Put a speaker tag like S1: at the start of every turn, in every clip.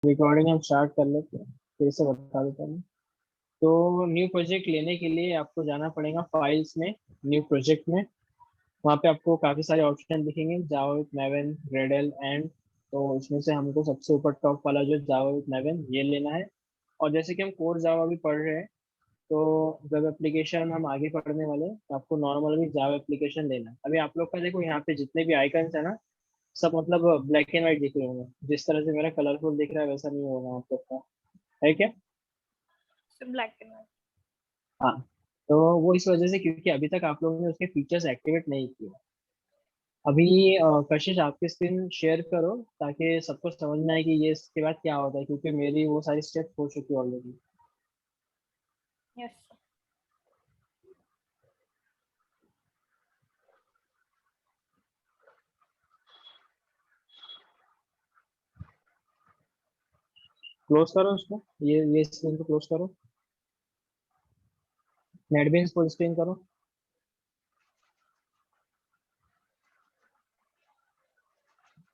S1: Recording हम start कर लेते हैं, फिर से बता देता हूँ। तो न्यू प्रोजेक्ट लेने के लिए आपको जाना पड़ेगा फाइल्स में, न्यू प्रोजेक्ट में। वहाँ पे आपको काफ़ी सारे ऑप्शन दिखेंगे, जावा विथ मैवन, ग्रेडल एंड। तो इसमें से हमको सबसे ऊपर टॉप वाला जो जावा विथ मैवन ये लेना है। और जैसे कि हम कोर जावा भी पढ़ रहे हैं, तो जब एप्लीकेशन हम आगे पढ़ने वाले हैं तो आपको नॉर्मल भी जावा एप्लीकेशन लेना है। अभी आप लोग का देखो यहाँ पे जितने भी आइकन्स है ना, सब मतलब ब्लैक एंड व्हाइट दिख रहे होंगे। जिस तरह से मेरा कलरफुल दिख रहा है वैसा नहीं होगा आप लोग का, है क्या?
S2: Black and white.
S1: हाँ। तो वो इस वजह से क्योंकि अभी तक आप लोगों ने उसके फीचर्स एक्टिवेट नहीं किए। अभी कशिश आपकी स्क्रीन शेयर करो ताकि सबको समझ में आए कि ये इसके बाद क्या होता है, क्योंकि मेरी वो सारी स्टेप हो चुकी है ऑलरेडी।
S2: यस।
S1: क्लोज करो उसको, ये स्क्रीन को क्लोज करो। नेटबीन्स फुल स्क्रीन करो।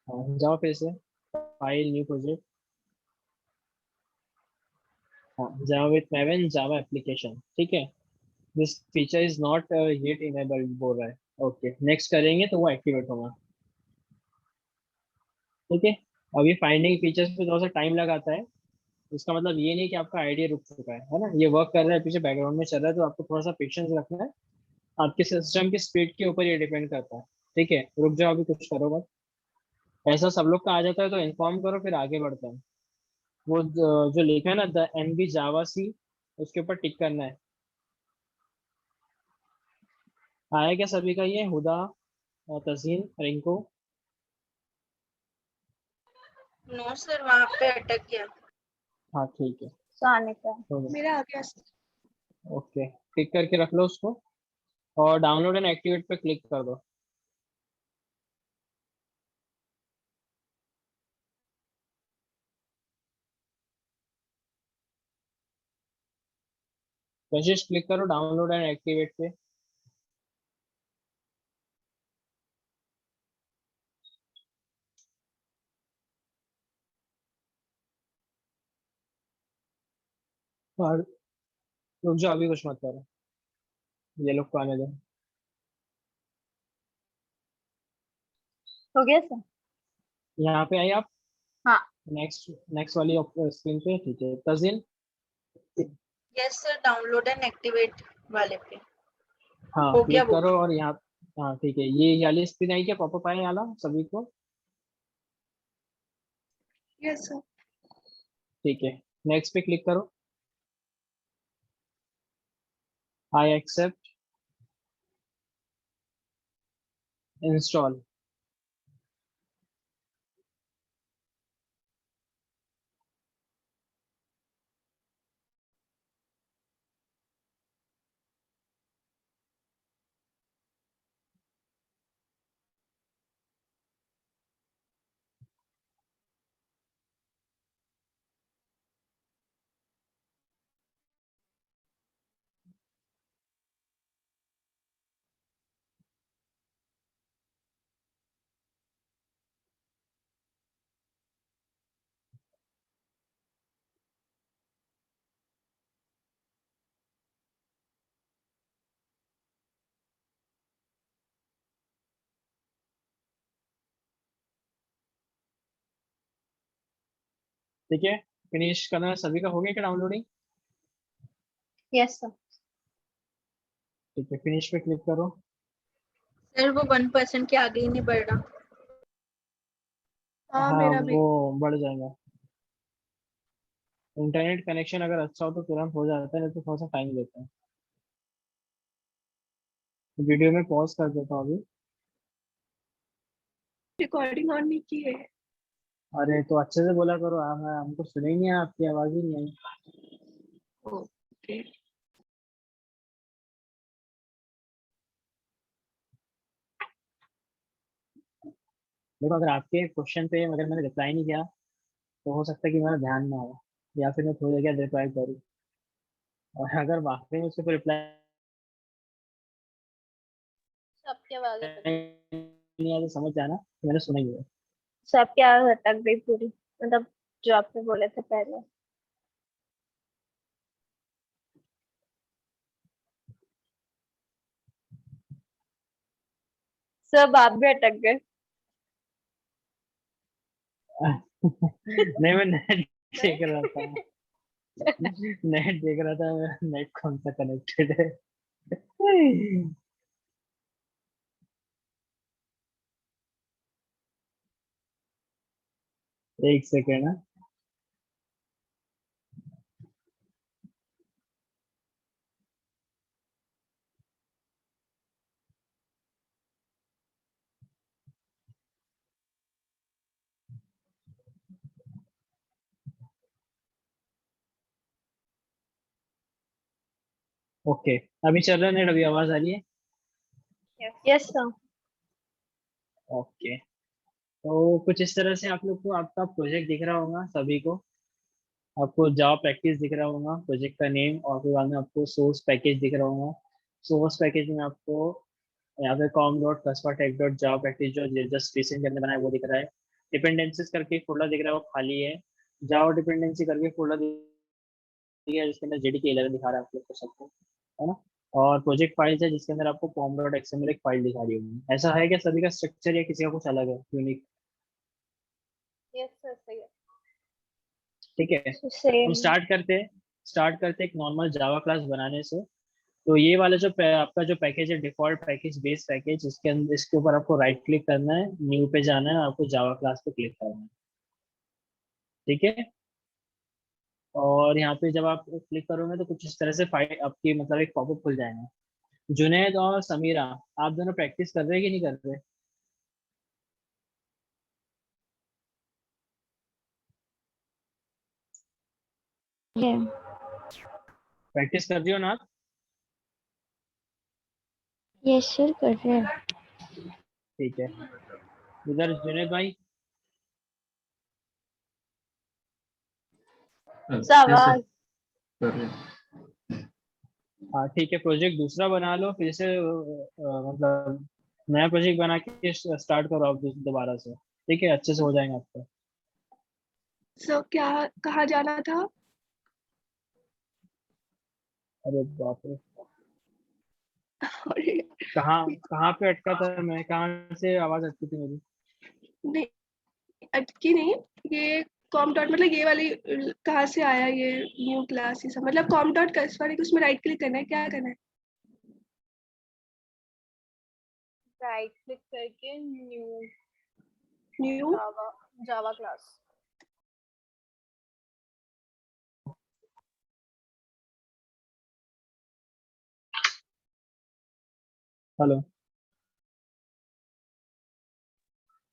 S1: हाँ, जाओ फिर से फाइल, न्यू प्रोजेक्ट। हाँ, जावा विथ मैवन जावा एप्लीकेशन, ठीक है। This feature is not yet enabled बोल रहा है। ओके, नेक्स्ट करेंगे तो वो एक्टिवेट होगा, ठीक है। अब ये फाइंडिंग फीचर्स पे थोड़ा सा टाइम लगाता है। इसका मतलब ये नहीं कि आपका आइडिया रुक चुका है ना, ये वर्क कर रहा है पीछे बैकग्राउंड में चल रहा है, तो आपको थोड़ा सा पेशेंस रखना है। आपके सिस्टम की स्पीड के ऊपर ये डिपेंड करता है। ठीक है, रुक जाओ, अभी कुछ करो मत। ऐसा सब लोग का आ जाता है तो इन्फॉर्म करो, फिर आगे बढ़ते हैं। वो जो लिखा है ना, द एनबी जावा सी, उसके ऊपर टिक करना है। आया क्या सभी का ये? हुदा, तजीन, रिंकू?
S3: नो सर, वहाँ पे अटक गया।
S1: हाँ ठीक है,
S2: सानिका।
S1: हो गया।
S3: मेरा आ गया।
S1: ओके, टिक करके रख लो उसको, और डाउनलोड एंड एक्टिवेट पे क्लिक कर दो। कोशिश क्लिक करो डाउनलोड एंड एक्टिवेट पे। और रुक जाओ, अभी कुछ मत करो, ये लोग को आने दो।
S2: हो गया सर?
S1: यहाँ पे आई आप?
S2: हाँ।
S1: नेक्स्ट, नेक्स्ट वाली स्क्रीन पे, ठीक है। तजिन?
S3: Yes sir, download and activate वाले पे
S1: हाँ,
S3: हो गया
S1: क्लिक
S3: वो
S1: करो
S3: भी।
S1: और यहाँ। हाँ ठीक है, ये वाली स्क्रीन आई क्या? पॉपअप आया वाला सभी को?
S3: Yes sir.
S1: ठीक है, नेक्स्ट पे क्लिक करो। I accept, install. ठीक है, फिनिश करना सभी का हो गया क्या डाउनलोडिंग?
S2: Yes sir.
S1: ठीक है, फिनिश पे क्लिक करो।
S3: सर वो 1% के आगे ही नहीं बढ़ रहा। हाँ,
S1: हाँ,
S3: मेरा भी।
S1: वो बढ़ जाएगा। इंटरनेट कनेक्शन अगर अच्छा हो तो तुरंत हो जाता है, नहीं तो थोड़ा सा टाइम लेता है। वीडियो में पॉज कर देता हूँ अभी।
S3: रिकॉर्डिंग ऑन नहीं की है।
S1: अरे तो अच्छे से बोला करो, हमको सुने ही नहीं, आपकी आवाज ही नहीं आई।
S3: ओके।
S1: देखो, अगर आपके क्वेश्चन पे अगर मैंने रिप्लाई नहीं किया तो हो सकता है कि मेरा ध्यान ना हो, या फिर मैं थोड़ी जगह रिप्लाई करूँ। और अगर वाकई में उसके ऊपर रिप्लाई
S2: सबकी आवाज अटक गई।
S1: नहीं आया तो समझ जाना कि मैंने सुना ही है।
S2: सबकी आवाज अटक गई पूरी, मतलब जो आपने बोले थे पहले। सब आप भी अटक गए।
S1: नहीं, मैं नेट देख रहा था। नेट देख रहा था, नेट कौन सा कनेक्टेड है। एक सेकेंड। ओके, अभी चल रहा है नेट, अभी आवाज आ रही है।
S2: Yes sir.
S1: ओके, तो कुछ इस तरह से आप लोग को आपका प्रोजेक्ट दिख रहा होगा सभी को। आपको जावा प्रैक्टिस दिख रहा होगा, प्रोजेक्ट का नेम, और फिर बाद में आपको सोर्स पैकेज दिख रहा होगा। सोर्स पैकेज में आपको यहाँ पे कॉम डॉट कस्पा टेक डॉट जावा प्रैक्टिस जो जस्ट रिसेंट के अंदर बनाया वो दिख रहा है। डिपेंडेंसीज करके फोल्डर दिख रहा है, वो खाली है। जावा डिपेंडेंसी करके फोल्डर दिख रहा है जिसके अंदर जेडीके 11 दिखा रहा है आप लोग को सबको, है ना। और प्रोजेक्ट फाइल्स है जिसके अंदर आपको कॉम डॉट एक्सएमएल एक फाइल दिखा रही होगी। ऐसा है क्या सभी का स्ट्रक्चर, या किसी का कुछ अलग है यूनिक?
S2: यस सर सही है।
S1: ठीक है,
S2: सेम।
S1: हम स्टार्ट करते एक नॉर्मल जावा क्लास बनाने से। तो ये वाला जो आपका जो पैकेज है, डिफॉल्ट पैकेज, बेस पैकेज, इसके अंदर इसके ऊपर आपको राइट क्लिक करना है, न्यू पे जाना है, आपको जावा क्लास पे क्लिक करना है। ठीक है, और यहाँ पे जब आप क्लिक करोगे तो कुछ इस तरह से फाइल आपकी मतलब एक पॉपअप खुल जाएगा। जुनैद और समीरा, आप दोनों प्रैक्टिस कर रहे हैं कि नहीं कर रहे?
S2: ये
S1: प्रैक्टिस कर रही हो ना आप?
S2: यस सर कर रहे हैं।
S1: ठीक है, इधर जुनैद भाई।
S2: आवाज।
S4: कर रहे हैं।
S1: हाँ ठीक है, प्रोजेक्ट दूसरा बना लो फिर से, मतलब नया प्रोजेक्ट बना के स्टार्ट करो आप दोबारा से। ठीक है, अच्छे से हो जाएगा आपका।
S5: सो क्या कहाँ जाना था?
S1: अरे बाप रे,
S5: अरे,
S1: कहाँ कहाँ पे अटका था मैं, कहाँ से आवाज अटकी थी मेरी?
S5: नहीं अटकी नहीं। ये कॉम डॉट मतलब ये वाली कहाँ से आया ये न्यू क्लास? ये सब मतलब कॉम डॉट वाले उसमें राइट क्लिक करना है, क्या करना है?
S2: राइट क्लिक करके new
S5: new
S2: Java Java class.
S1: Hello.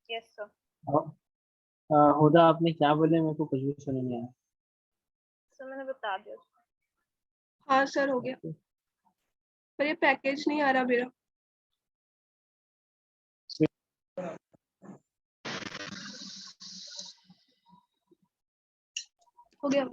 S2: Yes sir.
S1: Huda, आपने क्या बोले, मेरे को कुछ भी सुन नहीं आया।
S2: सर मैंने बता दिया।
S5: हाँ सर हो गया, पर ये पैकेज नहीं आ रहा मेरा। हो गया।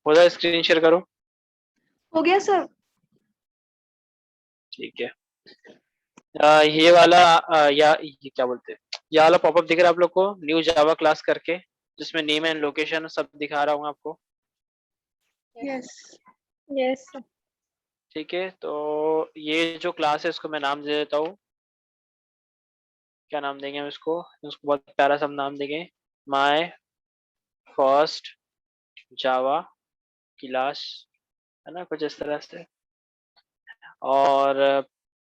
S6: हुदा स्क्रीन शेयर करो।
S5: हो गया सर।
S6: ठीक है, ये वाला या ये क्या बोलते हैं, ये वाला पॉपअप दिख रहा है आप लोग को न्यू जावा क्लास करके, जिसमें नेम एंड लोकेशन सब दिखा रहा हूँ आपको।
S5: Yes
S2: yes sir.
S6: ठीक है, तो ये जो क्लास है इसको मैं नाम दे देता हूँ। क्या नाम देंगे हम इसको? बहुत प्यारा सा हम नाम देंगे, माय फर्स्ट जावा क्लास, है ना, कुछ इस तरह से। और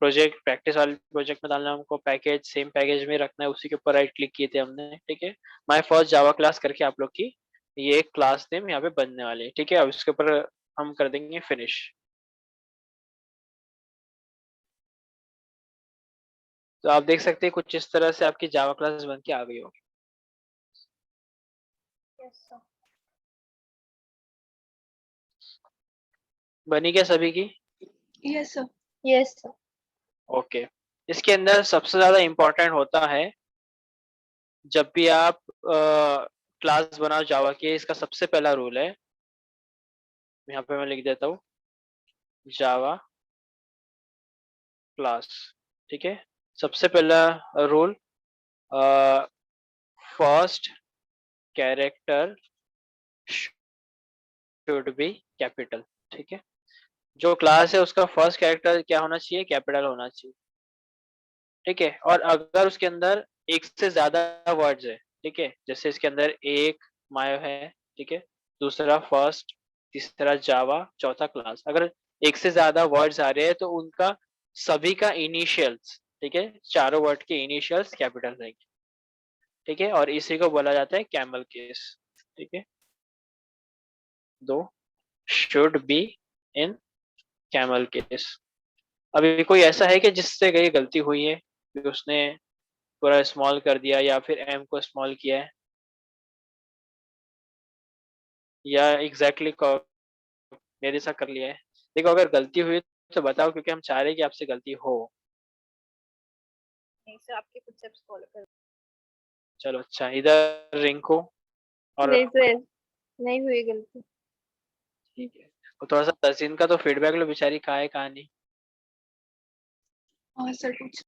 S6: प्रोजेक्ट प्रैक्टिस वाले प्रोजेक्ट में डालना है हमको, पैकेज सेम पैकेज में रखना है, उसी के ऊपर राइट क्लिक किए थे हमने। ठीक है, माय फर्स्ट जावा क्लास करके आप लोग की ये एक क्लास नेम यहाँ पे बनने वाली है। ठीक है, अब इसके ऊपर हम कर देंगे फिनिश। तो आप देख सकते हैं कुछ इस तरह से आपकी जावा क्लास बन के आ गई होगी।
S2: Yes sir.
S6: बनी क्या सभी की?
S5: Yes sir.
S2: Yes sir.
S6: Okay, इसके अंदर सबसे ज्यादा इम्पोर्टेंट होता है जब भी आप क्लास बनाओ जावा की, इसका सबसे पहला रूल है, यहाँ पे मैं लिख देता हूँ, जावा क्लास। ठीक है, सबसे पहला rule, first character should be capital. ठीक है, जो क्लास है उसका फर्स्ट कैरेक्टर क्या होना चाहिए, कैपिटल होना चाहिए। ठीक है, और अगर उसके अंदर एक से ज्यादा वर्ड्स है, ठीक है, जैसे इसके अंदर एक मायो है, ठीक है, दूसरा फर्स्ट, तीसरा जावा, चौथा क्लास, अगर एक से ज्यादा वर्ड्स आ रहे हैं तो उनका सभी का इनिशियल्स, ठीक है, चारों वर्ड के इनिशियल्स कैपिटल रहेंगे। ठीक है, और इसी को बोला जाता है कैमल केस। ठीक है, दो should be in camel case. अभी कोई ऐसा है कि जिससे कहीं गलती हुई है कि उसने पूरा स्मॉल कर दिया या फिर एम को स्मॉल किया है, या एग्जैक्टली मेरे साथ कर लिया है? देखो, अगर गलती हुई तो बताओ, क्योंकि हम चाह रहे हैं कि आपसे गलती हो।
S2: नहीं सर, आपके कुछ स्टेप्स फॉलो कर।
S6: चलो अच्छा, इधर रिंकू और
S2: नहीं सर, नहीं हुई गलती।
S6: ठीक है, और थोड़ा सा तहसीन का तो फीडबैक लो, बेचारी कहाँ है कहाँ नहीं।
S5: और सर कुछ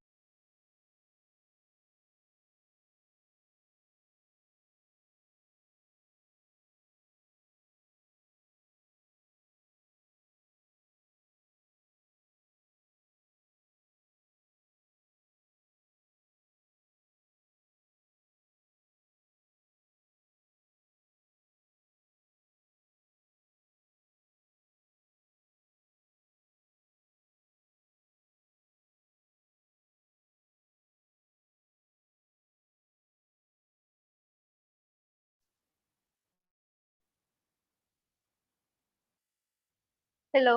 S2: हेलो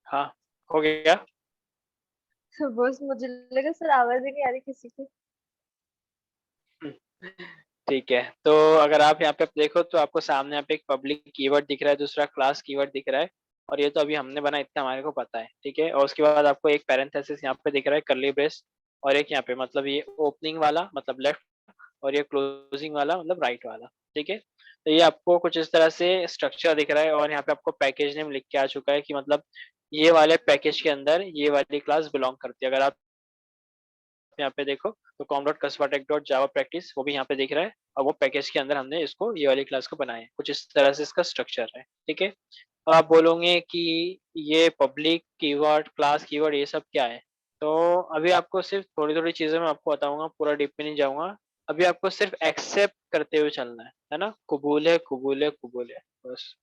S6: हाँ, हो गया।
S2: बस, मुझे लगा सर आवाज ही नहीं आ रही किसी की।
S6: ठीक है, तो अगर आप यहाँ पे देखो तो आपको सामने यहाँ पे एक पब्लिक कीवर्ड दिख रहा है, दूसरा क्लास कीवर्ड दिख रहा है, और ये तो अभी हमने बना, इतना हमारे को पता है। ठीक है, और उसके बाद आपको एक पैरेंथेसिस यहाँ पे दिख रहा है, कर्ली ब्रेस, और एक यहाँ पे मतलब ये ओपनिंग वाला मतलब लेफ्ट, और ये क्लोजिंग वाला मतलब राइट वाला। ठीक है, तो ये आपको कुछ इस तरह से स्ट्रक्चर दिख रहा है, और यहाँ पे आपको पैकेज नेम लिख के आ चुका है कि मतलब ये वाले पैकेज के अंदर ये वाली क्लास बिलोंग करती है। अगर आप यहाँ पे देखो तो com.kasvatech.java practice वो भी यहाँ पे दिख रहा है, और वो पैकेज के अंदर हमने इसको ये वाली क्लास को बनाया है। कुछ इस तरह से इसका स्ट्रक्चर है। ठीक है, तो आप बोलोगे कि ये पब्लिक कीवर्ड, क्लास कीवर्ड, ये सब क्या है? तो अभी आपको सिर्फ थोड़ी थोड़ी चीजें मैं आपको बताऊंगा, पूरा डीप में नहीं जाऊंगा। अभी आपको सिर्फ एक्सेप्ट करते हुए चलना है ना, कबूल है कबूल है कबूल है, बस।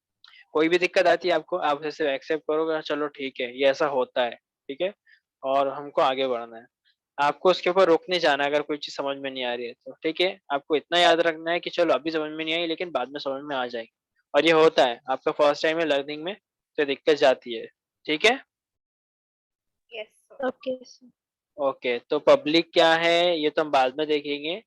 S6: कोई भी दिक्कत आती है आपको, आप सिर्फ एक्सेप्ट करोगे, हाँ, चलो ठीक है ये ऐसा होता है। ठीक है, और हमको आगे बढ़ना है। आपको उसके ऊपर रोकने जाना है अगर कोई चीज समझ में नहीं आ रही है तो। ठीक है, आपको इतना याद रखना है कि चलो अभी समझ में नहीं आई लेकिन बाद में समझ में आ जाएगी, और ये होता है आपका फर्स्ट टाइम है लर्निंग में, तो दिक्कत जाती है। ठीक है,
S2: yes sir. Okay sir.
S6: Okay, तो पब्लिक क्या है ये तो हम बाद में देखेंगे,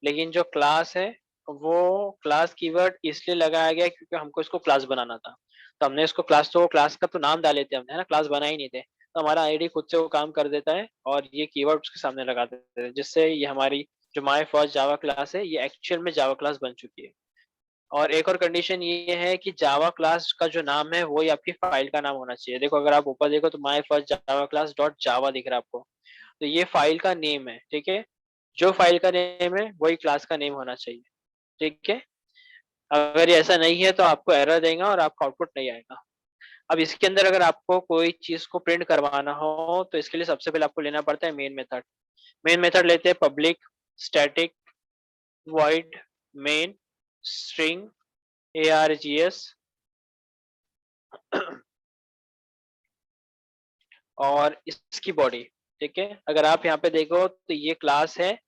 S6: लेकिन जो क्लास है वो क्लास कीवर्ड इसलिए लगाया गया क्योंकि हमको इसको क्लास बनाना था। तो हमने इसको क्लास, तो क्लास का तो नाम डाले थे हमने, है ना, क्लास बना ही नहीं थे, तो हमारा आईडी खुद से वो काम कर देता है, और ये कीवर्ड उसके सामने लगा देते हैं, जिससे ये हमारी जो माय फर्स्ट जावा क्लास है ये एक्चुअल में जावा क्लास बन चुकी है। और एक और कंडीशन ये है कि जावा क्लास का जो नाम है वही आपकी फाइल का नाम होना चाहिए। देखो, अगर आप ऊपर देखो तो my first Java class dot जावा दिख रहा है आपको, तो ये फाइल का नेम है। ठीक है, जो फाइल का नेम है वही क्लास का नेम होना चाहिए। ठीक है, अगर ये ऐसा नहीं है तो आपको एरर देगा और आपका आउटपुट नहीं आएगा। अब इसके अंदर अगर आपको कोई चीज को प्रिंट करवाना हो तो इसके लिए सबसे पहले आपको लेना पड़ता है मेन मेथड। मेन मेथड लेते हैं public static void main string args और इसकी बॉडी। ठीक है, अगर आप यहाँ पे देखो तो ये क्लास है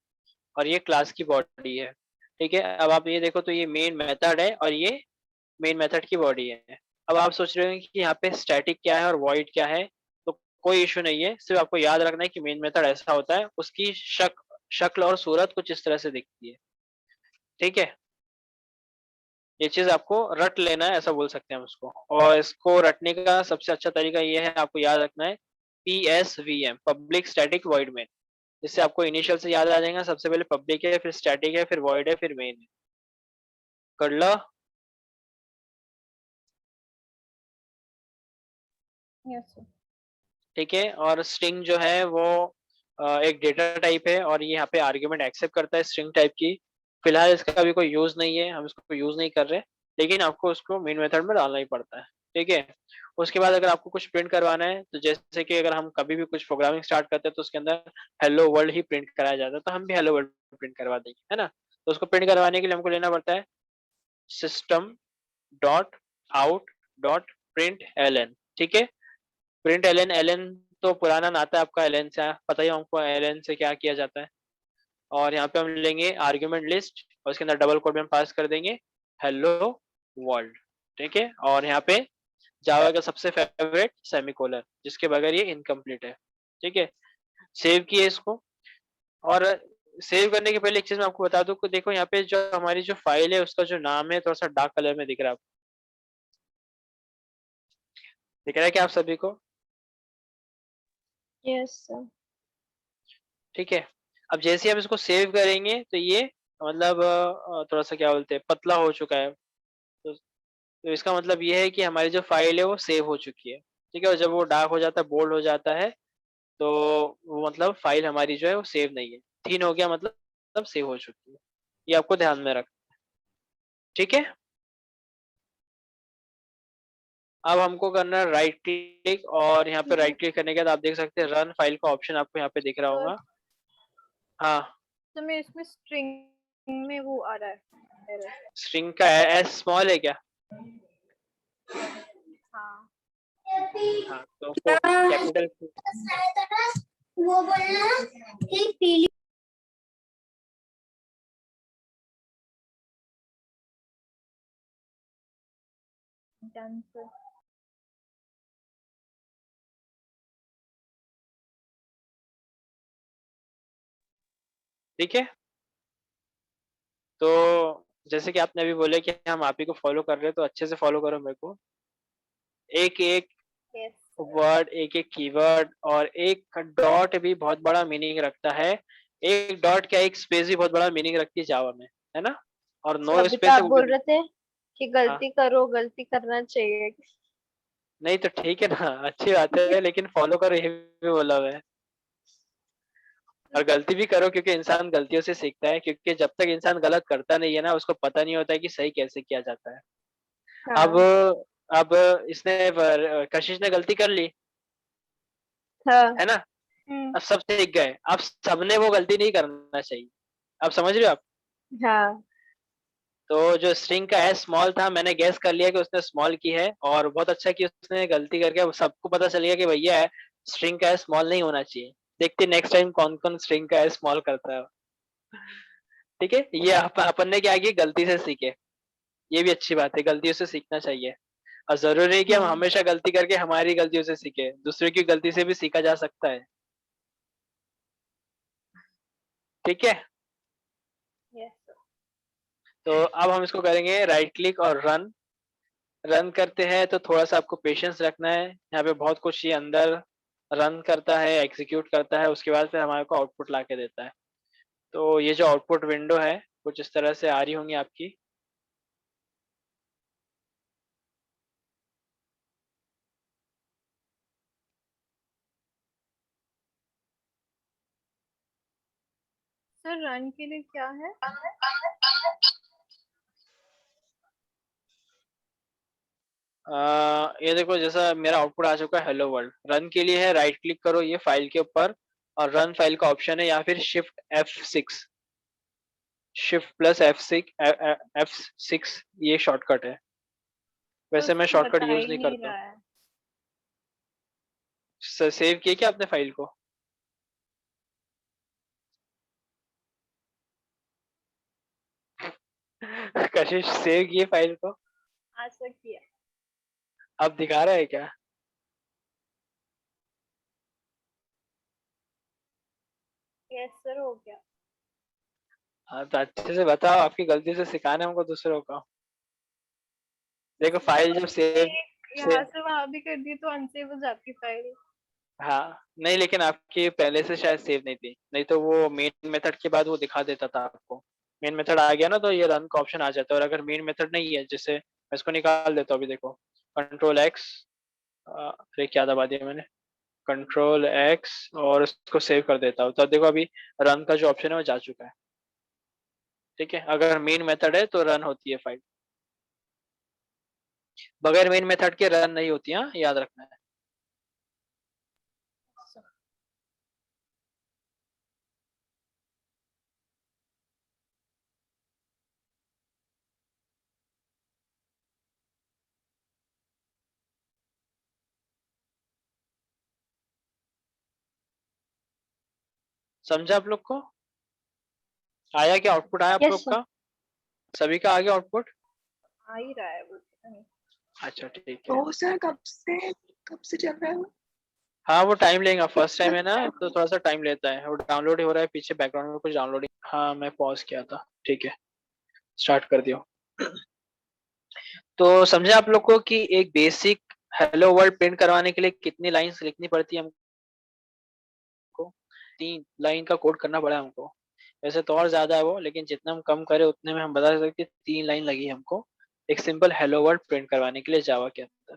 S6: और ये क्लास की बॉडी है। ठीक है, अब आप ये देखो तो ये मेन मेथड है और ये मेन मेथड की बॉडी है। अब आप सोच रहे हो कि यहाँ पे स्टैटिक क्या है और वॉइड क्या है, तो कोई इशू नहीं है, सिर्फ आपको याद रखना है कि मेन मेथड ऐसा होता है, उसकी शक्ल और सूरत कुछ इस तरह से दिखती है। ठीक है, ये चीज आपको रट लेना है, ऐसा बोल सकते हैं हम उसको। और इसको रटने का सबसे अच्छा तरीका ये है, आपको याद रखना है PSVM, public static void main. जिससे आपको इनिशियल से याद आ जाएगा, सबसे पहले पब्लिक है, फिर स्टैटिक है, फिर वॉइड है, फिर मेन है। कर लो।
S2: Yes sir.
S6: ठीक है। और स्ट्रिंग जो है वो एक डेटा टाइप है और ये यहाँ पे आर्ग्यूमेंट एक्सेप्ट करता है स्ट्रिंग टाइप की। फिलहाल इसका अभी कोई यूज नहीं है, हम इसको यूज नहीं कर रहे, लेकिन आपको उसको मेन मेथड में डालना ही पड़ता है। ठीक है। उसके बाद अगर आपको कुछ प्रिंट करवाना है, तो जैसे कि अगर हम कभी भी कुछ प्रोग्रामिंग स्टार्ट करते हैं तो उसके अंदर हेलो वर्ल्ड ही प्रिंट कराया जाता है, तो हम भी हेलो वर्ल्ड प्रिंट करवा देंगे, है ना। तो उसको प्रिंट करवाने के लिए हमको लेना पड़ता है system dot out dot print L. ठीक है। प्रिंट एलन तो पुराना नाता है आपका एलन से, पता ही हमको एलन से क्या किया जाता है। और यहाँ पे हम लेंगे आर्ग्यूमेंट लिस्ट और उसके अंदर डबल कोड में हम पास कर देंगे हेलो वर्ल्ड। ठीक है। और यहाँ पे जावा का सबसे फेवरेट सेमीकोलन, जिसके बगैर ये इनकम्प्लीट है। ठीक है। सेव किए इसको। और सेव करने के पहले एक चीज मैं आपको बता दूं कि देखो यहाँ पे जो हमारी जो फाइल है उसका जो नाम है थोड़ा सा डार्क कलर में दिख रहा है आपको, दिख रहा है क्या आप सभी को?
S2: Yes sir.
S6: ठीक है। अब जैसे हम इसको सेव करेंगे तो ये मतलब थोड़ा सा क्या बोलते हैं पतला हो चुका है, तो इसका मतलब ये है कि हमारी जो फाइल है वो सेव हो चुकी है। ठीक है। और जब वो डार्क हो जाता है, बोल्ड हो जाता है, तो वो मतलब फाइल हमारी जो है वो सेव नहीं है। थीन हो गया मतलब सेव हो चुकी है। ये आपको ध्यान में रखना है। ठीक है। अब हमको करना है राइट क्लिक, और यहाँ पे राइट क्लिक करने के बाद आप देख सकते हैं रन फाइल का ऑप्शन आपको यहाँ पे दिख रहा होगा। हाँ,
S2: तो मैं इसमें स्ट्रिंग में वो आ रहा है error।
S6: स्ट्रिंग का एस स्मॉल है क्या?
S2: हाँ।
S6: हाँ, तो उसको कैपिटल
S7: वो बोलना कि पीली
S2: डन सर।
S6: ठीक है। तो जैसे कि आपने अभी बोले कि हम आप ही को फॉलो कर रहे हैं, तो अच्छे से फॉलो करो मेरे को। एक एक
S2: यस।
S6: वर्ड, एक एक कीवर्ड और एक डॉट भी बहुत बड़ा मीनिंग रखता है। एक डॉट क्या, एक स्पेस भी बहुत बड़ा मीनिंग रखती है जावा में, है ना। और
S2: सर
S6: नो
S2: अभी तो
S6: स्पेस
S2: आप
S6: है वो
S2: बोल
S6: भी।
S2: रहे थे कि
S6: हाँ,
S2: गलती करो, गलती करना चाहिए।
S6: नहीं तो ठीक है ना, अच्छी बात है, लेकिन फॉलो करो ये भी बोला हुआ है। और गलती भी करो, क्योंकि इंसान गलतियों से सीखता है, क्योंकि जब तक इंसान गलत करता नहीं है ना, उसको पता नहीं होता है कि सही कैसे किया जाता है। अब
S2: हाँ।
S6: अब इसने कशिश ने गलती कर ली,
S2: हाँ।
S6: है ना। अब सब सीख गए, अब सबने वो गलती नहीं करना चाहिए। अब समझ रहे हो आप?
S2: हाँ।
S6: तो जो स्ट्रिंग का एस स्मॉल था, मैंने गैस कर लिया कि उसने स्मॉल की है, और बहुत अच्छा कि उसने गलती करके सबको पता चल गया कि भैया है स्ट्रिंग का एस स्मॉल नहीं होना चाहिए। देखते नेक्स्ट टाइम कौन कौन स्ट्रिंग का एस स्मॉल करता है। ठीक है। ये अपन ने क्या किया, गलती से सीखे। ये भी अच्छी बात है, गलतियों से सीखना चाहिए। और जरूरी है कि हम हमेशा गलती करके हमारी गलतियों से सीखे, दूसरे की गलती से भी सीखा जा सकता है। ठीक है।
S2: Yes sir.
S6: तो अब हम इसको करेंगे राइट क्लिक और रन। रन करते हैं तो थोड़ा सा आपको पेशेंस रखना है, यहाँ पे बहुत कुछ ये अंदर रन करता है, एग्जीक्यूट करता है, उसके बाद फिर हमारे को आउटपुट ला के देता है। तो ये जो आउटपुट विंडो है कुछ इस तरह से आ रही होंगी आपकी।
S2: सर रन के लिए क्या है?
S6: ये देखो जैसा मेरा आउटपुट आ चुका है हेलो वर्ल्ड। रन के लिए है राइट क्लिक करो ये फाइल के ऊपर, और रन फाइल का ऑप्शन है, या फिर shift F6, shift plus F6 ये शॉर्टकट है।
S2: तो
S6: वैसे मैं
S2: उसमें
S6: शॉर्टकट
S2: बता
S6: यूज
S2: ही
S6: नहीं
S2: नहीं
S6: करता।
S2: रहा है।
S6: सेव किया क्या आपने फाइल को? कशिश सेव किए फाइल को?
S2: आज तक किया।
S6: अब दिखा रहा है क्या?
S2: यस सर हो गया।
S6: हाँ तो अच्छे से बताओ, आपकी गलती से सिखाना है हमको दूसरों को। देखो फाइल जब सेव
S2: यहाँ से वहां भी कर दी तो अनसेव हो जाती फाइल।
S6: हाँ नहीं, लेकिन आपकी पहले से शायद सेव नहीं थी, नहीं तो वो मेन मेथड के बाद वो दिखा देता था आपको। मेन मेथड आ गया ना तो ये रन का ऑप्शन आ जाता है, और अगर मेन मेथड नहीं है, जैसे मैं इसको निकाल देता हूँ अभी, देखो कंट्रोल एक्स, फिर क्या दबा दिया मैंने, कंट्रोल एक्स, और इसको सेव कर देता हूँ। तो देखो अभी रन का जो ऑप्शन है वो जा चुका है। ठीक है, अगर मेन मेथड है तो रन होती है फाइल, बगैर मेन मेथड के रन नहीं होती है, हाँ, याद रखना है। समझा आप लोग को? आया क्या, आउटपुट आया आप
S2: Yes,
S6: लोग
S2: sir.
S6: का? सभी का आ गया आउटपुट?
S2: आ ही रहा है वो, पता नहीं।
S6: अच्छा ठीक है।
S5: तो सर कब से चल रहा है वो?
S6: हाँ वो टाइम लेगा, फर्स्ट टाइम है ना तो थोड़ा सा टाइम लेता है, वो डाउनलोड हो रहा है पीछे बैकग्राउंड में कुछ डाउनलोडिंग। हाँ मैं पॉज किया था, ठीक है स्टार्ट कर दियो। तो समझे आप लोग को कि एक बेसिक हेलो वर्ल्ड प्रिंट करवाने के लिए कितनी लाइंस लिखनी पड़ती है हमको? 3 लाइन का कोड करना पड़ा हमको। वैसे तो और ज्यादा है वो, लेकिन जितना हम कम करें उतने में हम बता सकते हैं कि 3 लाइन लगी हमको एक सिंपल हेलो वर्ल्ड प्रिंट करवाने के लिए जावा के अंदर।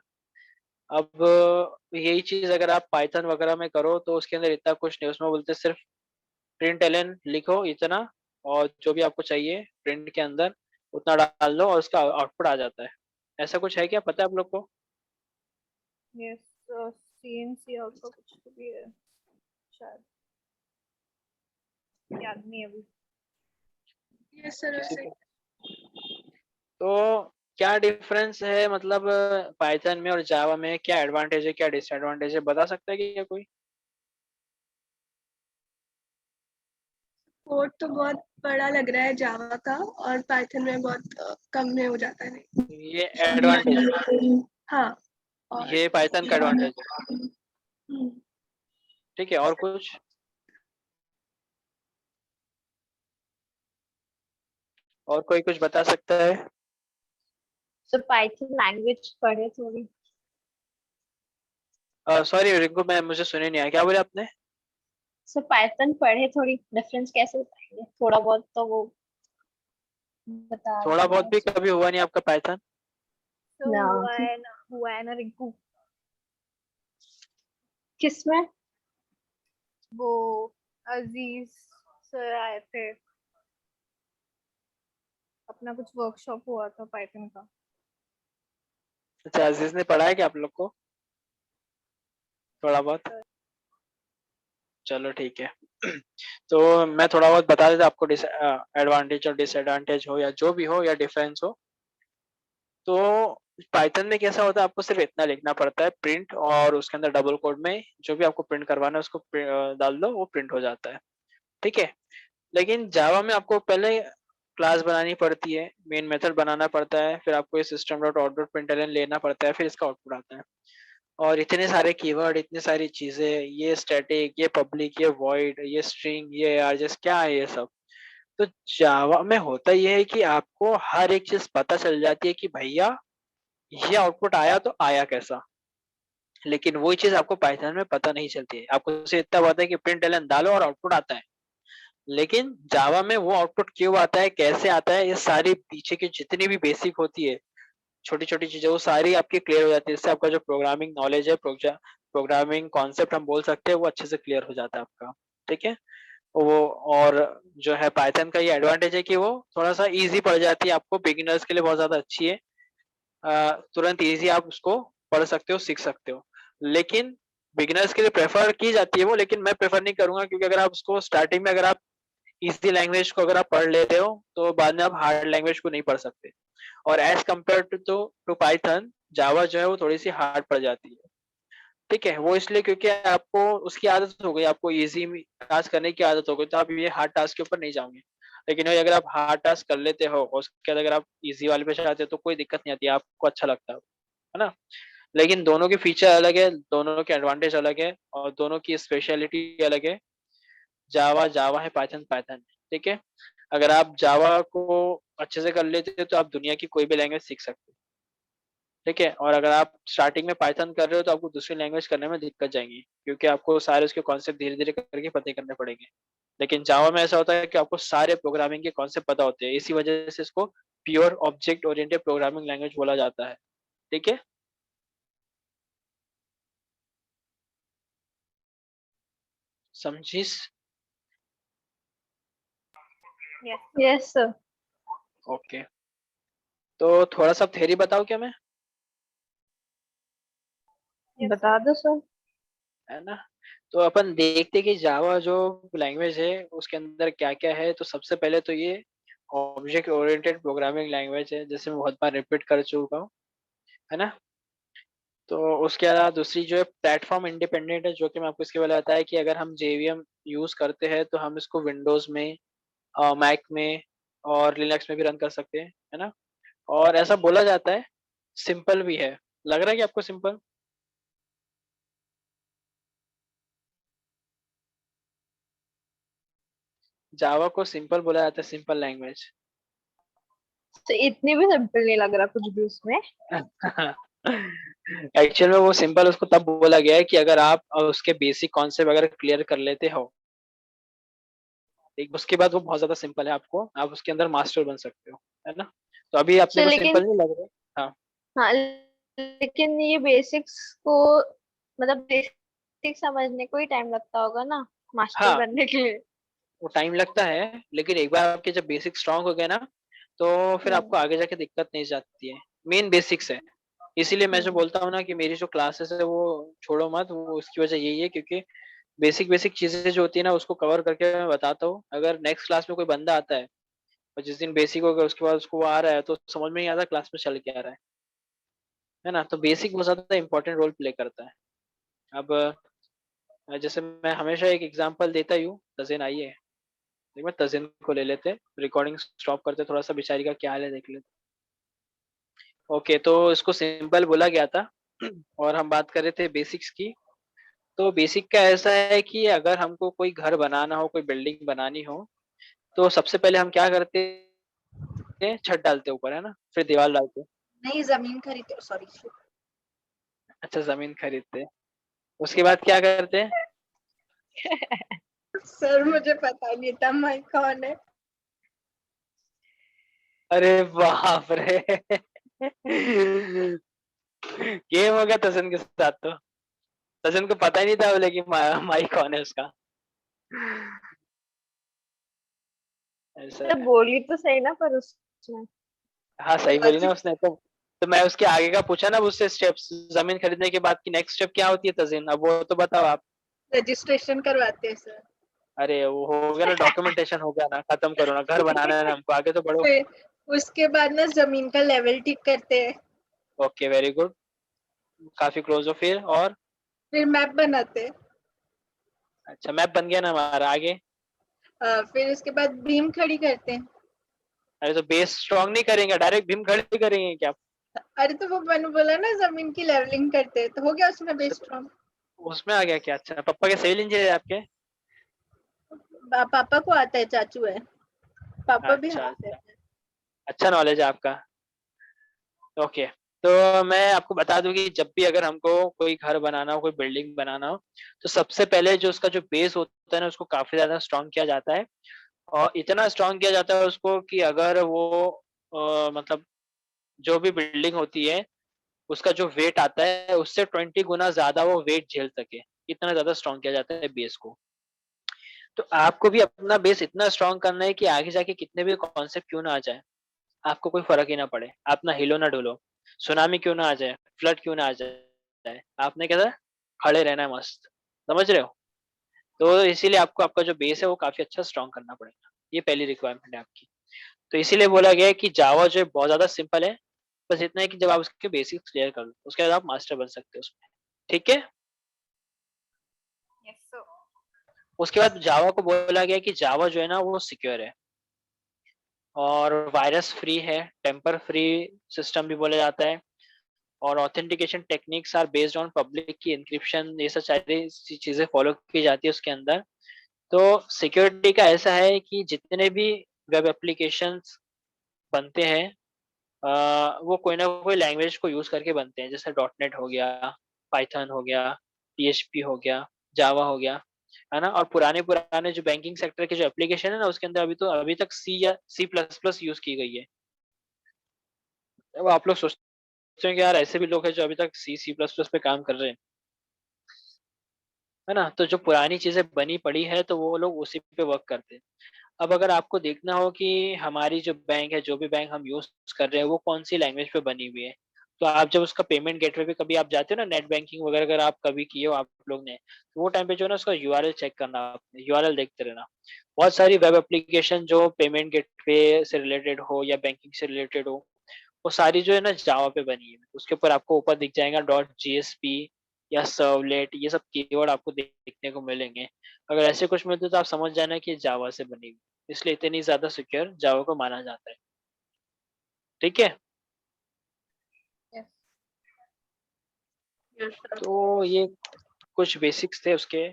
S6: अब यही चीज अगर आप पाइथन वगैरह में करो तो उसके अंदर इतना कुछ नहीं, उसमें बोलते सिर्फ प्रिंट एलन लिखो इतना, और जो भी आपको चाहिए प्रिंट के अंदर उतना डाल दो और उसका आउटपुट आ जाता है। ऐसा कुछ है क्या, पता है आप लोग को?
S2: Yes, CNC also कुछ तो भी है शायद, याद नहीं है अभी।
S5: यस सर
S6: किसी
S5: वैसे।
S6: को? तो क्या डिफरेंस है मतलब पाइथन में और जावा में, क्या एडवांटेज है क्या डिसएडवांटेज है, बता सकता है क्या कोई?
S5: कोड तो बहुत बड़ा लग रहा है जावा का, और पाइथन में बहुत कम में हो जाता है।
S6: ये एडवांटेज है,
S5: नहीं हाँ। और
S6: ये पाइथन का एडवांटेज है।
S5: हम्म,
S6: ठीक है, और कुछ? और कोई कुछ बता सकता है?
S2: So Python language पढ़े थोड़ी।
S6: सॉरी रिंकू, मैं मुझे सुने नहीं आया, क्या बोले आपने?
S2: So Python पढ़े थोड़ी, डिफरेंस कैसे बताएंगे, थोड़ा बहुत तो वो बता
S6: थोड़ा बहुत
S2: दिया।
S6: भी कभी हुआ नहीं आपका पाइथन?
S2: So हुआ है ना रिंकू। किसमें? वो अजीज सर आए थे, अपना कुछ वर्कशॉप हुआ था पाइथन का।
S6: अच्छा, अजीज ने पढ़ाया क्या आप लोग को थोड़ा बहुत? चलो ठीक है। तो मैं थोड़ा बहुत बता देता आपको, एडवांटेज और डिसएडवांटेज हो या जो भी हो या डिफरेंस हो। तो पाइथन में कैसा होता है, आपको सिर्फ इतना लिखना पड़ता है प्रिंट, और उसके अंदर डबल कोड में जो भी आपको प्रिंट करवाना है उसको डाल दो, वो प्रिंट हो जाता है। ठीक है। लेकिन जावा में आपको पहले क्लास बनानी पड़ती है, मेन मेथड बनाना पड़ता है, फिर आपको ये system dot out dot println लेना पड़ता है, फिर इसका आउटपुट आता है। और इतने सारे कीवर्ड, इतनी सारी चीजें, ये स्टैटिक, ये पब्लिक, ये वॉइड, ये स्ट्रिंग, ये आरजेस, क्या है ये सब। तो जावा में होता ये है कि आपको हर एक चीज पता चल जाती है कि भैया ये आउटपुट आया तो आया कैसा। लेकिन वही चीज आपको पाइथन में पता नहीं चलती है, आपको सिर्फ इतना पता है कि प्रिंट एलन डालो और आउटपुट आता है। लेकिन जावा में वो आउटपुट क्यों आता है, कैसे आता है, ये सारी पीछे की जितनी भी बेसिक होती है छोटी छोटी चीजें, वो सारी आपकी क्लियर हो जाती है। इससे आपका जो प्रोग्रामिंग नॉलेज है, प्रोग्रामिंग कॉन्सेप्ट हम बोल सकते हैं, वो अच्छे से क्लियर हो जाता है आपका। ठीक है। वो, और जो है पाइथन का ये एडवांटेज है कि वो थोड़ा सा इजी पड़ जाती है आपको, बिगिनर्स के लिए बहुत ज्यादा अच्छी है। तुरंत इजी आप उसको पढ़ सकते हो, सीख सकते हो। लेकिन बिगिनर्स के लिए प्रेफर की जाती है वो, लेकिन मैं प्रेफर नहीं करूंगा, क्योंकि अगर आप उसको स्टार्टिंग में अगर आप इजी लैंग्वेज को अगर आप पढ़ लेते हो तो बाद में आप हार्ड लैंग्वेज को नहीं पढ़ सकते। और एज कम्पेयर टू पाइथन, जावा जो है वो थोड़ी सी हार्ड पड़ जाती है। ठीक है, वो इसलिए क्योंकि आपको उसकी आदत हो गई, आपको इजी टास्क करने की आदत हो गई, तो आप ये हार्ड टास्क के ऊपर नहीं जाओगे। लेकिन वही अगर आप हार्ड टास्क कर लेते हो और उसके बाद अगर आप इजी वाले पे जाते हो तो कोई दिक्कत नहीं आती, आपको अच्छा लगता है ना। लेकिन दोनों के फीचर अलग है, दोनों के एडवांटेज अलग है, और दोनों की स्पेशलिटी अलग है। जावा जावा है, पाइथन पाइथन है। ठीक है। अगर आप जावा को अच्छे से कर लेते हो तो आप दुनिया की कोई भी लैंग्वेज सीख सकते हो। ठीक है। और अगर आप स्टार्टिंग में पाइथन कर रहे हो तो आपको दूसरी लैंग्वेज करने में दिक्कत जाएगी, क्योंकि आपको सारे उसके कॉन्सेप्ट धीरे धीरे करके पता करने पड़ेंगे। लेकिन जावा में ऐसा होता है कि आपको सारे प्रोग्रामिंग के कॉन्सेप्ट पता होते हैं, इसी वजह से इसको pure object oriented programming language बोला जाता है। ठीक है। समझिस?
S2: Yes sir.
S6: ओके, तो थोड़ा सा थ्योरी बताओ क्या मैं,
S2: बता दो सर।
S6: है ना? तो अपन देखते कि जावा जो लैंग्वेज है उसके अंदर क्या क्या है। तो सबसे पहले तो ये ऑब्जेक्ट ओरिएंटेड प्रोग्रामिंग लैंग्वेज है, जैसे मैं बहुत बार रिपीट कर चुका हूँ, है ना? तो उसके अलावा दूसरी जो है प्लेटफॉर्म इंडिपेंडेंट है, जो कि मैं आपको इसके बारे में बताया कि अगर हम जेवीएम यूज करते हैं तो हम इसको विंडोज में, मैक में और लिनक्स में भी रन कर सकते हैं, है ना? और ऐसा बोला जाता है सिंपल भी है। लग रहा है कि आपको सिंपल? जावा को सिंपल बोला जाता है, सिंपल लैंग्वेज।
S2: तो इतनी भी सिंपल नहीं लग रहा कुछ भी उसमें।
S6: एक्चुअल में वो सिंपल उसको तब बोला गया है कि अगर आप उसके बेसिक कॉन्सेप्ट अगर क्लियर कर लेते हो, एक उसके बाद वो बहुत ज्यादा सिंपल है, आपको आप उसके अंदर मास्टर बन सकते हो, है ना? तो अभी अपने को
S2: लेकिन
S6: सिंपल नहीं लग रहा। हाँ,
S2: हाँ, लेकिन ये बेसिक्स को मतलब बेसिक समझने को ही टाइम लगता होगा ना, मास्टर
S6: हाँ,
S2: बनने के लिए।
S6: वो टाइम लगता है, लेकिन एक बार आपके जब बेसिक स्ट्रांग हो गए ना, तो फिर
S2: हम्म।
S6: आपको आगे जाके दिक्कत नहीं जाती है। मेन बेसिक्स है। इसीलिए मैं जो
S2: हम्म।
S6: बोलता हूँ ना कि मेरी जो क्लासेस है वो छोड़ो मत, वो उसकी वजह यही है क्योंकि बेसिक बेसिक चीजें जो होती है ना उसको कवर करके मैं बताता हूँ। अगर नेक्स्ट क्लास में कोई बंदा आता है और जिस दिन बेसिक होगा उसके बाद उसको वो आ रहा है तो समझ में नहीं आता क्लास में चल के आ रहा है ना? तो बेसिक बहुत ज्यादा इंपॉर्टेंट रोल प्ले करता है। अब जैसे मैं हमेशा एक एग्जांपल देता ही हूँ, तजिन आइए, एक बार तजिन को ले लेते, रिकॉर्डिंग स्टॉप करते, थोड़ा सा बेचारी का क्या हाल है देख लेते। ओके, तो इसको सिंपल बोला गया था और हम बात कर रहे थे बेसिक्स की। तो बेसिक का ऐसा है कि अगर हमको कोई घर बनाना हो, कोई बिल्डिंग बनानी हो, तो सबसे पहले हम क्या करते हैं, छत डालते हैं ऊपर, है ना? फिर दीवार डालते हैं।
S3: नहीं, जमीन खरीदते, सॉरी।
S6: अच्छा, जमीन खरीदते हैं। उसके बाद क्या करते हैं?
S3: सर मुझे पता नहीं था मैं कौन है।
S6: अरे बाप रे! गेम हो गया तसन के साथ तो। तसन को पता ही नहीं था बोले कि माई कौन है उसका। ऐसा
S2: तो
S6: है।
S2: बोली तो सही ना पर उसमें।
S6: हाँ, सही बोली ना
S3: लॉजिक
S6: उसने तो मैं उसके आगे का पूछा ना उससे स्टेप्स, जमीन खरीदने के बाद की नेक्स्ट स्टेप क्या होती है तजीन, अब वो तो बताओ आप।
S3: रजिस्ट्रेशन करवाते हैं सर।
S6: अरे वो हो गया ना, डॉक्यूमेंटेशन हो गया ना, खत्म करो ना, घर बनाना है ना हमको, आगे तो बढ़ो।
S3: फिर उसके बाद ना जमीन का लेवल ठीक करते हैं।
S6: ओके, वेरी गुड, काफी क्लोज हो फिर। और
S3: फिर मैप बनाते हैं।
S6: अच्छा, मैप बन गया ना हमारा, आगे?
S3: फिर उसके बाद बीम खड़ी करते हैं।
S6: अरे तो बेस स्ट्रॉन्ग नहीं करेंगे, डायरेक्ट भीम खड़ी करेंगे क्या?
S3: अरे तो वो मैंने बोला ना जमीन की लेवलिंग करते हैं, तो हो गया उसमें बेस
S6: अच्छा,
S3: स्ट्रॉन्ग।
S6: उसमें आ गया क्या? अच्छा, पापा के सिविल इंजीनियर आपके?
S3: पापा को आता है, चाचू है। पापा भी
S6: अच्छा
S3: हाथ है।
S6: अच्छा, अच्छा नॉलेज है आपका। ओके, तो मैं आपको बता दूं कि जब भी अगर हमको कोई घर बनाना हो, कोई बिल्डिंग बनाना हो, तो सबसे पहले जो उसका जो बेस होता है ना उसको काफी ज्यादा स्ट्रॉन्ग किया जाता है। और इतना स्ट्रॉन्ग किया जाता है उसको कि अगर वो मतलब जो भी बिल्डिंग होती है उसका जो वेट आता है उससे 20 गुना ज्यादा वो वेट झेल सके, इतना ज्यादा स्ट्रॉन्ग किया जाता है बेस को। तो आपको भी अपना बेस इतना स्ट्रॉन्ग करना है कि आगे जाके कितने भी कॉन्सेप्ट क्यों ना आ जाए, आपको कोई फर्क ही ना पड़े, आप ना हिलो ना डुलो, सुनामी क्यों ना आ जाए, फ्लड क्यों ना आ जाए, आपने क्या खड़े रहना है मस्त। समझ रहे हो? तो इसीलिए आपको आपका जो बेस है वो काफी अच्छा स्ट्रॉन्ग करना पड़ेगा, ये पहली रिक्वायरमेंट है आपकी। तो इसीलिए बोला गया है कि जावा जो है बहुत ज्यादा सिंपल है, बस इतना है कि जब आप उसके बेसिक्स क्लियर कर लो उसके बाद आप मास्टर बन सकते हो उसमें। ठीक है?
S2: Yes sir.
S6: उसके बाद जावा को बोला गया है कि जावा जो है ना वो सिक्योर है और वायरस फ्री है, टेम्पर फ्री सिस्टम भी बोला जाता है। और authentication techniques are based on public key encryption, ये सब सारी चीजें फॉलो की जाती है उसके अंदर। तो सिक्योरिटी का ऐसा है कि जितने भी वेब एप्लीकेशंस बनते हैं वो कोई ना कोई लैंग्वेज को यूज करके बनते हैं, जैसे डॉट नेट हो गया, पाइथन हो गया, पीएचपी हो गया, जावा हो गया, है ना? और पुराने पुराने जो बैंकिंग सेक्टर के जो एप्लीकेशन है ना उसके अंदर अभी तक सी या सी प्लस प्लस यूज की गई है। अब आप लोग सोचते हैं कि यार ऐसे भी लोग हैं जो अभी तक सी सी प्लस प्लस पे काम कर रहे हैं, है ना। तो जो पुरानी चीजें बनी पड़ी है तो वो लोग उसी पे वर्क करते हैं। अब अगर आपको देखना हो कि हमारी जो बैंक है, जो भी बैंक हम यूज कर रहे हैं वो कौन सी लैंग्वेज पे बनी हुई है, तो आप जब उसका पेमेंट गेटवे पे कभी आप जाते हो ना, नेट बैंकिंग वगैरह अगर आप कभी किए हो आप लोग ने, तो वो टाइम पे जो है ना उसका यूआरएल चेक करना, आप यूआरएल देखते रहना। बहुत सारी वेब एप्लीकेशन जो पेमेंट गेटवे से रिलेटेड हो या बैंकिंग से रिलेटेड हो, वो सारी जो है ना जावा पे बनी है। उसके ऊपर आपको ऊपर दिख जाएगा डॉट जीएसपी या सर्वलेट, ये सब कीवर्ड आपको देखने को मिलेंगे। अगर ऐसे कुछ मिलते तो आप समझ जाना कि जावा से बनी हुई, इसलिए इतनी ज्यादा सिक्योर जावा को माना जाता है। ठीक है,
S2: Yes.
S3: Yes, sir.
S6: तो ये कुछ बेसिक्स थे उसके।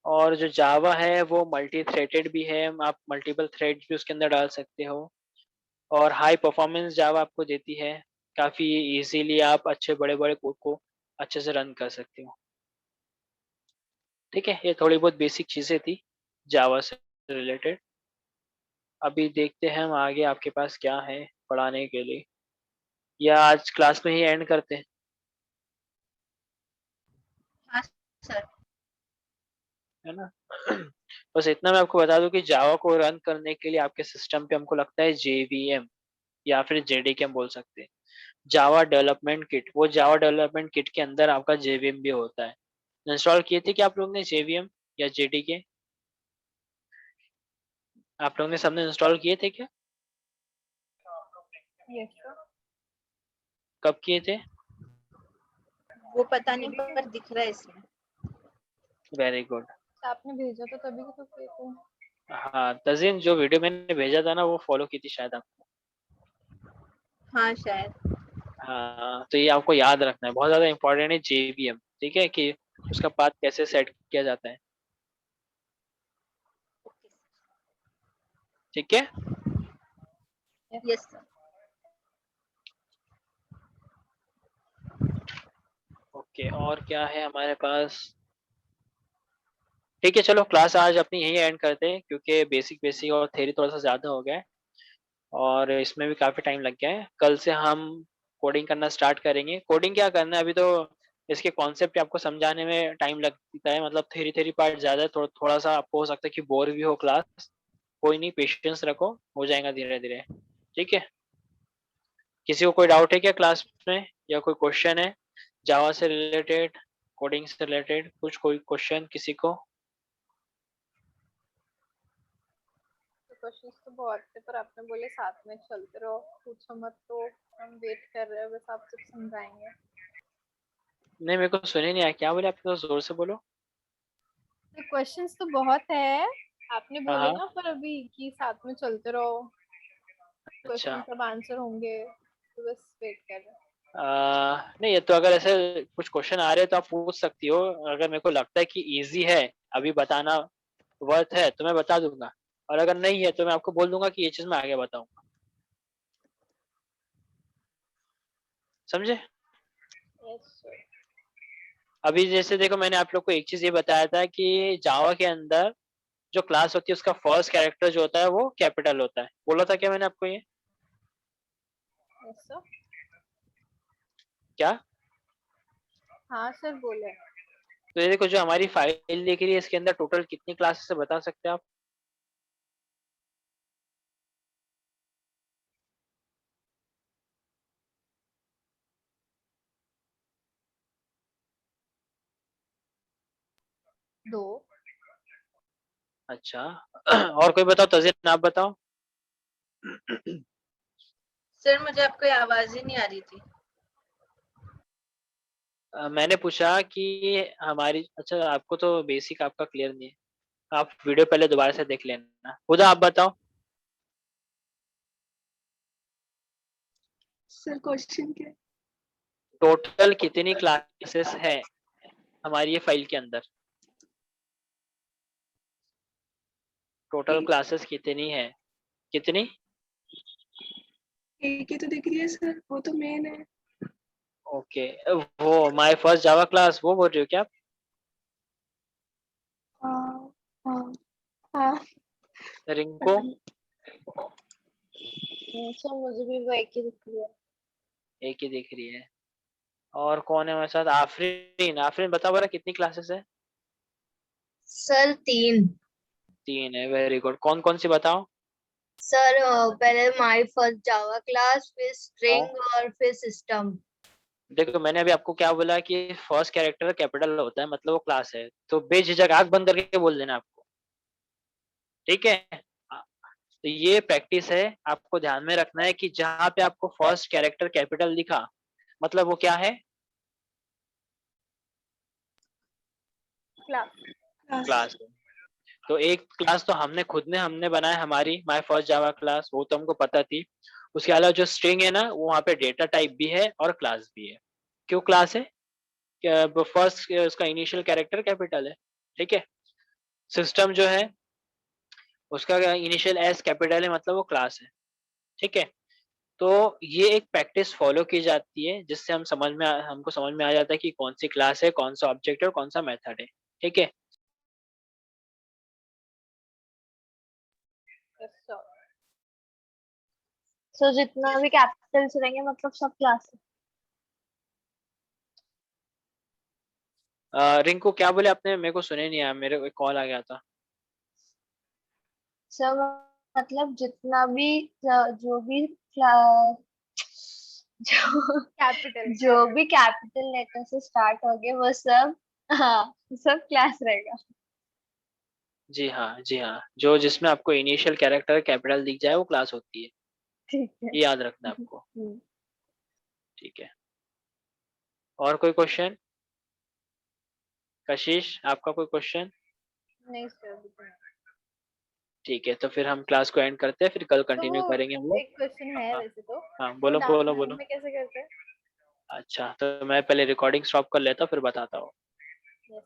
S6: और जो जावा है वो मल्टी थ्रेडेड भी है, आप मल्टीपल थ्रेड्स भी उसके अंदर डाल सकते हो। और हाई परफॉर्मेंस जावा आपको देती है, काफी इजीली आप अच्छे बड़े बड़े कोड को अच्छे से रन कर सकते हो। ठीक है, ये थोड़ी बहुत बेसिक चीजें थी जावा से रिलेटेड। अभी देखते हैं हम आगे आपके पास क्या है पढ़ाने के लिए, या आज क्लास में ही एंड करते हैं।
S3: हाँ सर।
S6: है ना। बस इतना मैं आपको बता दूं कि जावा को रन करने के लिए आपके सिस्टम पे हमको लगता है जेवीएम या फिर जेडीके बोल सकते हैं। जावा डेवलपमेंट किट, वो जावा डेवलपमेंट किट के अंदर आपका जेवीएम भी होता है। इंस्टॉल किए थे क्या आप लोग ने जेवीएम या जेडीके? आप लोग ने सबने इंस्टॉल किए थे क्या?
S2: Yes, sir.
S6: कब किए थे?
S3: वो पता नहीं पर दिख रहा है इसमें।
S6: Very good.
S2: आपने भेजा तो तभी तो किए थे।
S6: हाँ तजीन, जो वीडियो मैंने भेजा था ना वो फॉलो की थी शायद आपको।
S3: हाँ शायद।
S6: हाँ तो ये आपको याद रखना है, बहुत ज्यादा इंपॉर्टेंट है जेवीएम। ठीक है, कि उसका पाथ कैसे सेट किया जाता है। ठीक है,
S3: यस सर।
S6: ओके। और क्या है हमारे पास? ठीक है चलो, क्लास आज अपनी यही एंड करते हैं क्योंकि बेसिक बेसिक और थ्योरी थोड़ा सा ज्यादा हो गया है और इसमें भी काफी टाइम लग गया है। कल से हम कोडिंग करना स्टार्ट करेंगे। कोडिंग क्या करना है, अभी तो इसके कॉन्सेप्ट आपको समझाने में टाइम लगता है, मतलब थ्योरी थ्योरी पार्ट ज्यादा है, थोड़ा सा आपको हो सकता है कि बोर भी हो क्लास। कोई नहीं, पेशेंस रखो, हो जाएगा धीरे धीरे। ठीक है, किसी को कोई डाउट है क्या क्लास में, या कोई क्वेश्चन है जावा से रिलेटेड, कोडिंग से रिलेटेड, कुछ कोई क्वेश्चन किसी को?
S2: क्वेश्चंस तो बहुत थे पर आपने बोले साथ में चलते रहो, पूछो मत, तो हम वेट कर रहे हैं, बस आप सब समझाएंगे।
S6: नहीं मेरे को सुने नहीं आया, क्या बोले आप, तो जोर से बोलो।
S2: तो क्वेश्चंस तो बहुत है, आपने
S6: हाँ
S2: बोले
S6: हाँ,
S2: ना पर अभी कि साथ में चलते रहो,
S6: अच्छा।
S2: क्वेश्चन सब आंसर होंगे, तो बस वेट कर रहे हैं।
S6: नहीं ये तो अगर ऐसे कुछ क्वेश्चन आ रहे हैं तो आप पूछ सकती हो। अगर मेरे को लगता है कि इजी है, अभी बताना वर्थ है, तो मैं बता दूंगा। और अगर नहीं है तो मैं आपको बोल दूंगा कि ये चीज मैं आगे बताऊंगा। समझे?
S2: Yes sir.
S6: अभी जैसे देखो, मैंने आप लोग को एक चीज ये बताया था कि जावा के अंदर जो क्लास होती है उसका फर्स्ट कैरेक्टर जो होता है वो कैपिटल होता है। बोला था क्या मैंने आपको ये?
S2: Yes sir.
S6: क्या?
S2: हाँ सर बोले।
S6: तो ये देखो, जो हमारी फाइल दिख रही है इसके अंदर टोटल कितनी क्लासेस है बता सकते हैं आप?
S2: दो।
S6: अच्छा। और कोई बताओ, तजीन आप बताओ।
S3: सर मुझे आपकी आवाज ही नहीं आ रही थी।
S6: मैंने पूछा कि हमारी, अच्छा आपको तो बेसिक आपका क्लियर नहीं है, आप वीडियो पहले दोबारा से देख लेना। खुदा आप बताओ।
S5: सर क्वेश्चन क्या है?
S6: टोटल कितनी क्लासेस है हमारी ये फाइल के अंदर? टोटल
S5: एक
S6: क्लासेस कितनी है? कितनी?
S5: एक ही तो दिख रही है सर, वो तो मेन है।
S6: ओके, वो माय फर्स्ट जावा क्लास वो बोल रहे हो क्या आप?
S5: हाँ हाँ हाँ।
S6: रिंको?
S2: सर मुझे भी वो एक ही दिख रही है।
S6: एक ही दिख रही है। और कौन है हमारे साथ? आफरीन। आफरीन बताओ बरा कितनी क्लासेस है?
S7: सर 3।
S6: 3 है, वेरी गुड। कौन कौन सी बताओ?
S7: सर पहले माय फर्स्ट जावा क्लास, फिर स्ट्रिंग और फिर सिस्टम।
S6: देखो मैंने अभी आपको क्या बोला कि फर्स्ट कैरेक्टर कैपिटल होता है, मतलब वो क्लास है, तो बेझिझक आंख बंद करके बोल देना आपको, ठीक है? तो ये प्रैक्टिस है, आपको ध्यान में रखना है कि जहां पे आपको फर्स्ट कैरेक्टर कैपिटल दिखा, मतलब वो क्या है? क्लास। तो एक क्लास तो हमने बनाया, हमारी माय फर्स्ट जावा क्लास, वो तो हमको पता थी। उसके अलावा जो स्ट्रिंग है ना, वो वहाँ पे डेटा टाइप भी है और क्लास भी है। क्यों क्लास है? फर्स्ट उसका इनिशियल कैरेक्टर कैपिटल है, ठीक है। सिस्टम जो है उसका इनिशियल एस कैपिटल है, मतलब वो क्लास है, ठीक है। तो ये एक प्रैक्टिस फॉलो की जाती है, जिससे हमको समझ में आ जाता है कि कौन सी क्लास है, कौन सा ऑब्जेक्ट है और कौन सा मेथड है, ठीक है।
S2: सो जितना भी कैपिटल्स रहेंगे मतलब सब क्लास है।
S6: रिंकू क्या बोले आपने? मेरे को सुने नहीं आया, मेरे को एक कॉल आ गया था।
S2: सब मतलब जितना भी जो भी क्ला- जो भी कैपिटल लेटर से स्टार्ट हो गए वो सब, हाँ सब क्लास रहेगा।
S6: जी हाँ, जी हाँ, जो जिसमें आपको इनिशियल कैरेक्टर कैपिटल दिख जाए वो क्लास होती है,
S2: ठीक है।
S6: ये याद रखना है आपको,
S2: हम्म।
S6: ठीक है। और कोई क्वेश्चन? कशिश आपका कोई क्वेश्चन?
S2: नहीं सर अभी तो नहीं।
S6: ठीक है, तो फिर हम क्लास को एंड करते हैं, फिर कल
S8: तो
S6: कंटिन्यू
S8: वो
S6: करेंगे हम लोग।
S8: एक क्वेश्चन है
S6: हाँ
S8: वैसे तो,
S6: हाँ,
S8: वो
S6: बोलो बोलो बोलो।
S8: डाउनलोड में कैसे करते हैं?
S6: अच्छा, तो मैं पहले रिकॉर्डिंग स्टॉप कर लेता हूँ, फिर बताता हूँ।
S8: यस